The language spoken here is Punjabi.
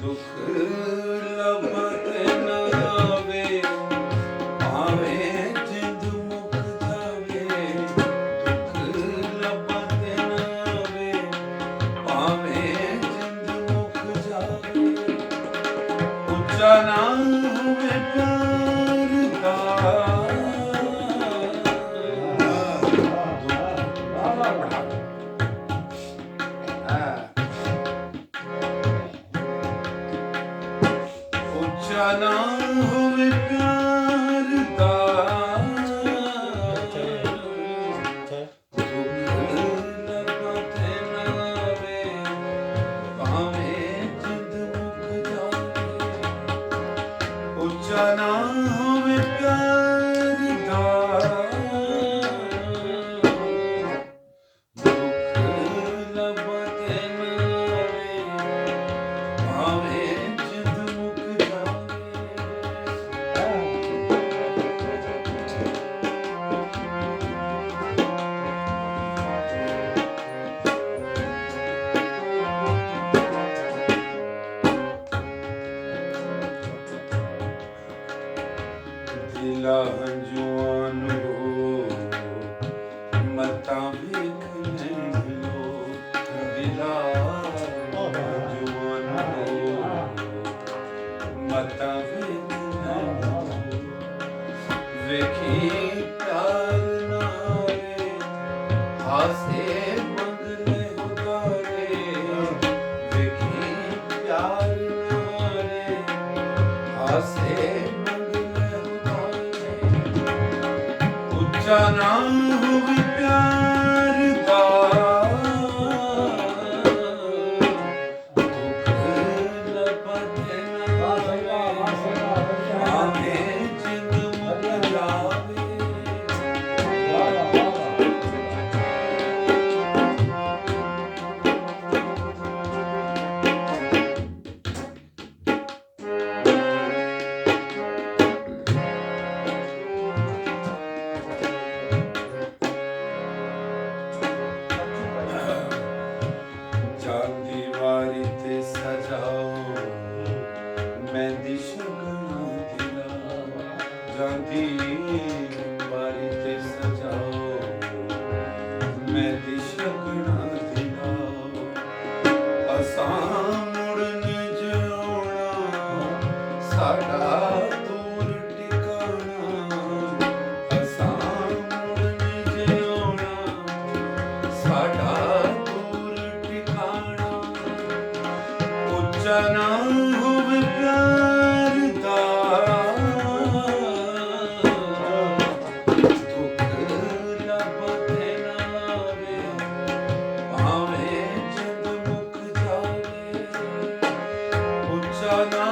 ਦੁਖ ਲਭਤ ਨ ਆਵੇ, ਭਾਵੇਂ ਜਿੰਦ ਮੁਕ ਜਾਵੇ। ਦੁਖ ਲਭਤ ਨ ਆਵੇ, ਭਾਵੇਂ ਜਿੰਦ ਮੁਕ ਜਾਵੇ। ਉੱਚਾ ਨਾ ਹੋਵੇ ਪਿਆਰ ਦਾ, ਉੱਚਾ ਨਾ ਹੋਵੇ ਪਿਆਰ ਦਾ। ਦੁਖ ਲਭਤ ਨ ਆਵੇ, ਭਾਵੇਂ ਜਿੰਦ ਮੁਕ ਜਾਵੇ। ਉੱਚਾ ਨਾ ਹੋਵੇ ਪਿਆਰ ਦਾ। ਦੁਖ ਲਭਤ ਨ ਆਵੇ, ਭਾਵੇਂ ਜਿੰਦ ਮੁਕ ਜਾਵੇ। ਦਿਲਾਂ ਹੰਝੂਆਂ ਨੂੰ ਮਤਾਂ ਵੇਖ ਨਹੀਂ ਲੋ। ਦਿਲਾਂ ਹੰਝੂਆਂ ਨੂੰ ਮਤਾਂ ਵੇਖ ਨਹੀਂ ਲੋ। ਵੇਖੀ ਪਿਆਰ ਨਾਲੇ ਹਾਸੇ ਮੰਗਲੇ ਉਤਾਰੇ। ਵੇਖੀ ਪਿਆਰ ਨਾਲੇ ਹਾਸੇ ਉੱਚਾ ਨਾ ਹੋਵੇ ਪਿਆਰ ਦਾ। ਦੁਖ ਲਭਤ ਨ ਆਵੇ, ਭਾਵੇਂ ਜਿੰਦ ਮੁਕ ਜਾਵੇ। ਜਾਂਦੀ ਵਾਰੀ ਤੇ ਸਜਾਓ ਮਹਿੰਦੀ ਸ਼ਗਨਾਂ ਦੀ ਲਾਓ। ਜਾਂਦੀ ਵਾਰੀ ਤੇ ਸਜਾਓ ਮਹਿੰਦੀ ਸ਼ਗਨਾਂ ਦੀ ਲਾਓ। ਅਸਾਂ ਮੁੜਨ ਜਿਉਣਾ ਸਾਡਾ ਦੂਰ ਟਿਕਾਣਾ। ਅਸਾਂ ਮੁੜਨ ਜਿਉਣਾ ਸਾਡਾ ਉੱਚਾ ਨਾ ਹੋਵੇ ਪਿਆਰ ਦਾ। ਦੁਖ ਲਭਤ ਨ ਆਵੇ, ਭਾਵੇਂ ਜਿੰਦ ਮੁਕ ਜਾਵੇ। ਉੱਚਾ ਨਾ